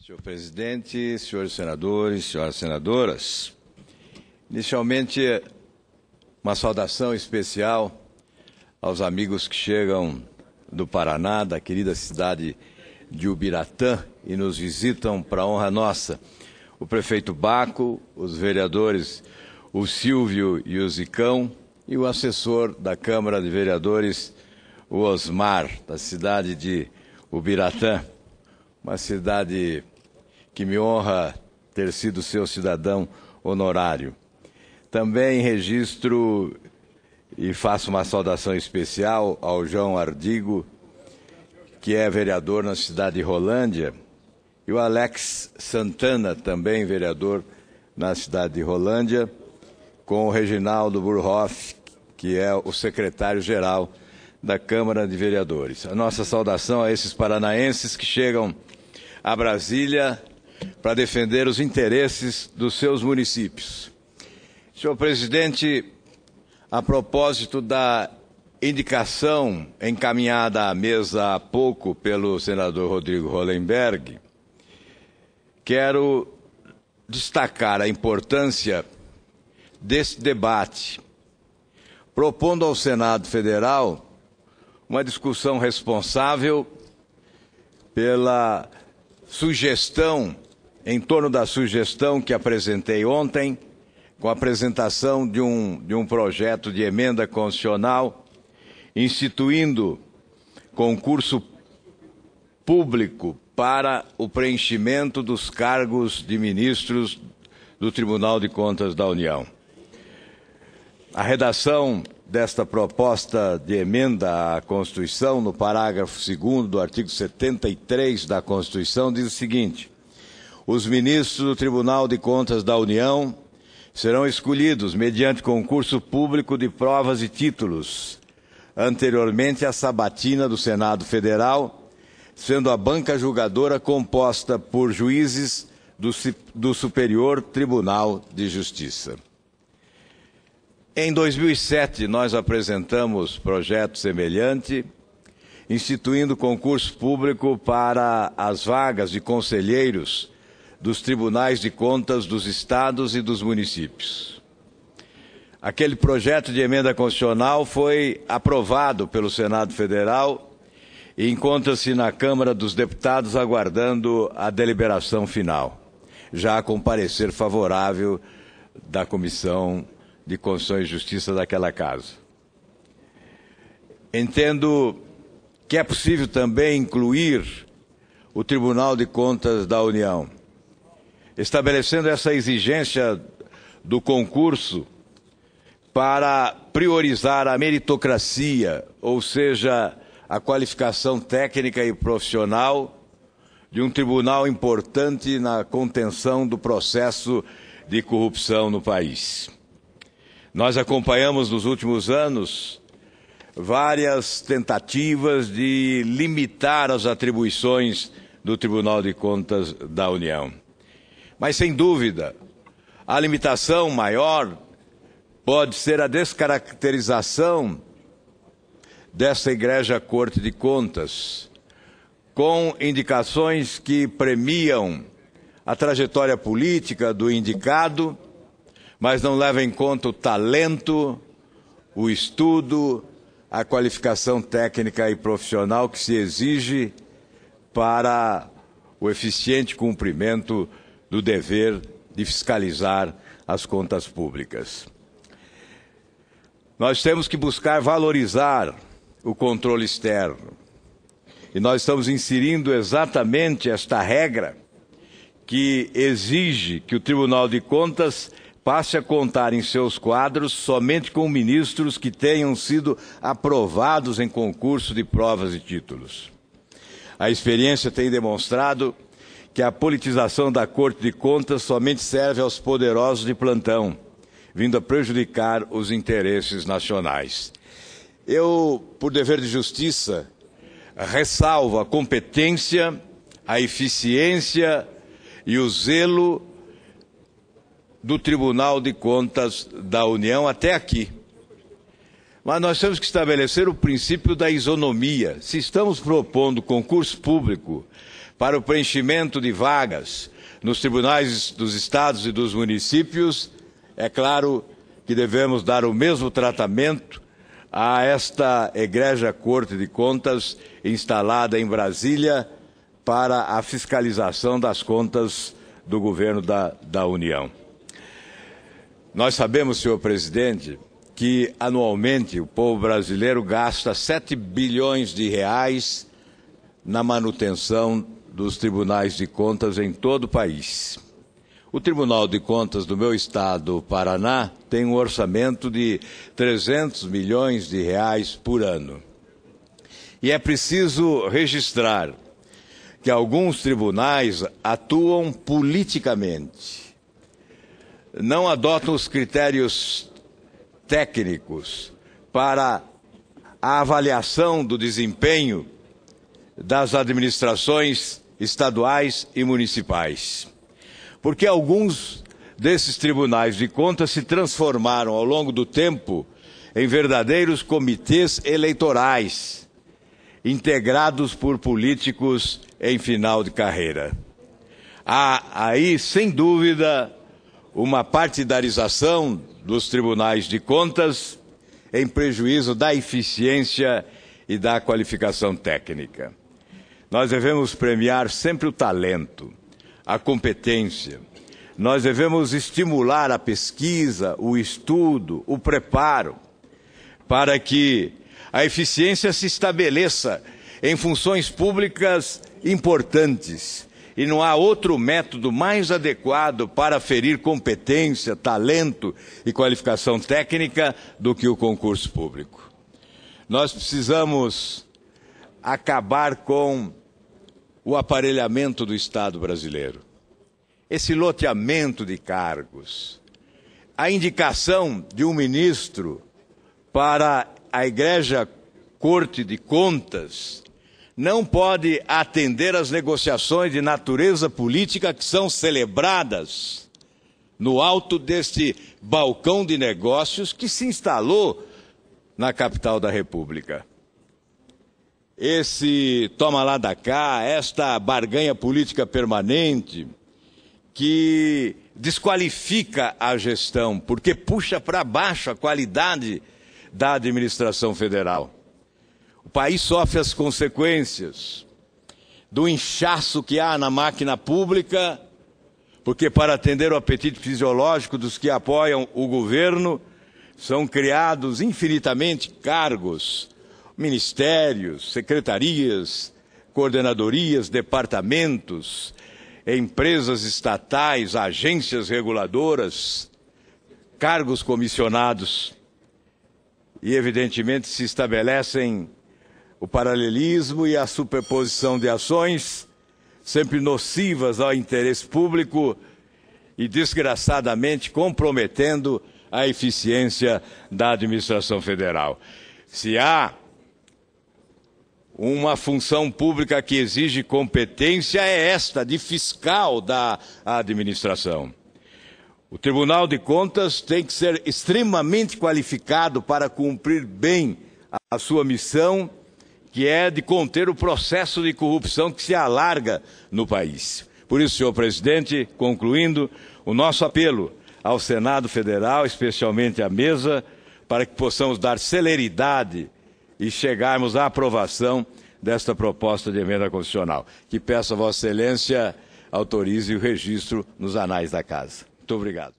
Senhor presidente, senhores senadores, senhoras senadoras, inicialmente uma saudação especial aos amigos que chegam do Paraná, da querida cidade de Ubiratã, e nos visitam para honra nossa. O prefeito Baco, os vereadores, o Silvio e o Zicão, e o assessor da Câmara de Vereadores, o Osmar, da cidade de Ubiratã, uma cidade que me honra ter sido seu cidadão honorário. Também registro e faço uma saudação especial ao João Ardigo, que é vereador na cidade de Rolândia, e o Alex Santana, também vereador na cidade de Rolândia, com o Reginaldo Burhoff, que é o secretário-geral da Câmara de Vereadores. A nossa saudação a esses paranaenses que chegam a Brasília para defender os interesses dos seus municípios. Senhor presidente, a propósito da indicação encaminhada à mesa há pouco pelo senador Rodrigo Hollenberg, quero destacar a importância desse debate, propondo ao Senado Federal uma discussão responsável pela sugestão, em torno da sugestão que apresentei ontem, com a apresentação de um projeto de emenda constitucional, instituindo concurso público para o preenchimento dos cargos de ministros do Tribunal de Contas da União. A redação desta proposta de emenda à Constituição, no parágrafo 2º do artigo 73 da Constituição, diz o seguinte: os ministros do Tribunal de Contas da União serão escolhidos mediante concurso público de provas e títulos, anteriormente à sabatina do Senado Federal, sendo a banca julgadora composta por juízes do Superior Tribunal de Justiça. Em 2007, nós apresentamos projeto semelhante, instituindo concurso público para as vagas de conselheiros dos tribunais de contas dos estados e dos municípios. Aquele projeto de emenda constitucional foi aprovado pelo Senado Federal e encontra-se na Câmara dos Deputados aguardando a deliberação final, já com parecer favorável da Comissão de Constituição e Justiça daquela casa. Entendo que é possível também incluir o Tribunal de Contas da União, estabelecendo essa exigência do concurso para priorizar a meritocracia, ou seja, a qualificação técnica e profissional de um tribunal importante na contenção do processo de corrupção no país. Nós acompanhamos nos últimos anos várias tentativas de limitar as atribuições do Tribunal de Contas da União. Mas, sem dúvida, a limitação maior pode ser a descaracterização dessa egrégia Corte de Contas, com indicações que premiam a trajetória política do indicado, mas não levam em conta o talento, o estudo, a qualificação técnica e profissional que se exige para o eficiente cumprimento do dever de fiscalizar as contas públicas. Nós temos que buscar valorizar o controle externo. E nós estamos inserindo exatamente esta regra que exige que o Tribunal de Contas passe a contar em seus quadros somente com ministros que tenham sido aprovados em concurso de provas e títulos. A experiência tem demonstrado que a politização da Corte de Contas somente serve aos poderosos de plantão, vindo a prejudicar os interesses nacionais. Eu, por dever de justiça, ressalvo a competência, a eficiência e o zelo do Tribunal de Contas da União até aqui. Mas nós temos que estabelecer o princípio da isonomia. Se estamos propondo concurso público para o preenchimento de vagas nos tribunais dos estados e dos municípios, é claro que devemos dar o mesmo tratamento a esta egrégea Corte de Contas instalada em Brasília para a fiscalização das contas do governo da União. Nós sabemos, senhor presidente, que anualmente o povo brasileiro gasta 7 bilhões de reais na manutenção dos tribunais de contas em todo o país. O Tribunal de Contas do meu estado, o Paraná, tem um orçamento de 300 milhões de reais por ano. E é preciso registrar que alguns tribunais atuam politicamente, não adotam os critérios técnicos para a avaliação do desempenho das administrações estaduais e municipais. Porque alguns desses tribunais de contas se transformaram ao longo do tempo em verdadeiros comitês eleitorais, integrados por políticos em final de carreira. Há aí, sem dúvida, uma partidarização dos tribunais de contas em prejuízo da eficiência e da qualificação técnica. Nós devemos premiar sempre o talento, a competência. Nós devemos estimular a pesquisa, o estudo, o preparo, para que a eficiência se estabeleça em funções públicas importantes. E não há outro método mais adequado para aferir competência, talento e qualificação técnica do que o concurso público. Nós precisamos acabar com o aparelhamento do Estado brasileiro. Esse loteamento de cargos, a indicação de um ministro para a Egrégea Corte de Contas não pode atender às negociações de natureza política que são celebradas no alto deste balcão de negócios que se instalou na capital da República. Esse toma lá da cá, esta barganha política permanente que desqualifica a gestão, porque puxa para baixo a qualidade da administração federal. O país sofre as consequências do inchaço que há na máquina pública, porque para atender o apetite fisiológico dos que apoiam o governo, são criados infinitamente cargos, ministérios, secretarias, coordenadorias, departamentos, empresas estatais, agências reguladoras, cargos comissionados. E, evidentemente, se estabelecem o paralelismo e a superposição de ações, sempre nocivas ao interesse público e, desgraçadamente, comprometendo a eficiência da administração federal. Se há uma função pública que exige competência, é esta, de fiscal da administração. O Tribunal de Contas tem que ser extremamente qualificado para cumprir bem a sua missão, que é de conter o processo de corrupção que se alarga no país. Por isso, senhor presidente, concluindo, o nosso apelo ao Senado Federal, especialmente à mesa, para que possamos dar celeridade e chegarmos à aprovação desta proposta de emenda constitucional, que peço a Vossa Excelência autorize o registro nos anais da Casa. Muito obrigado.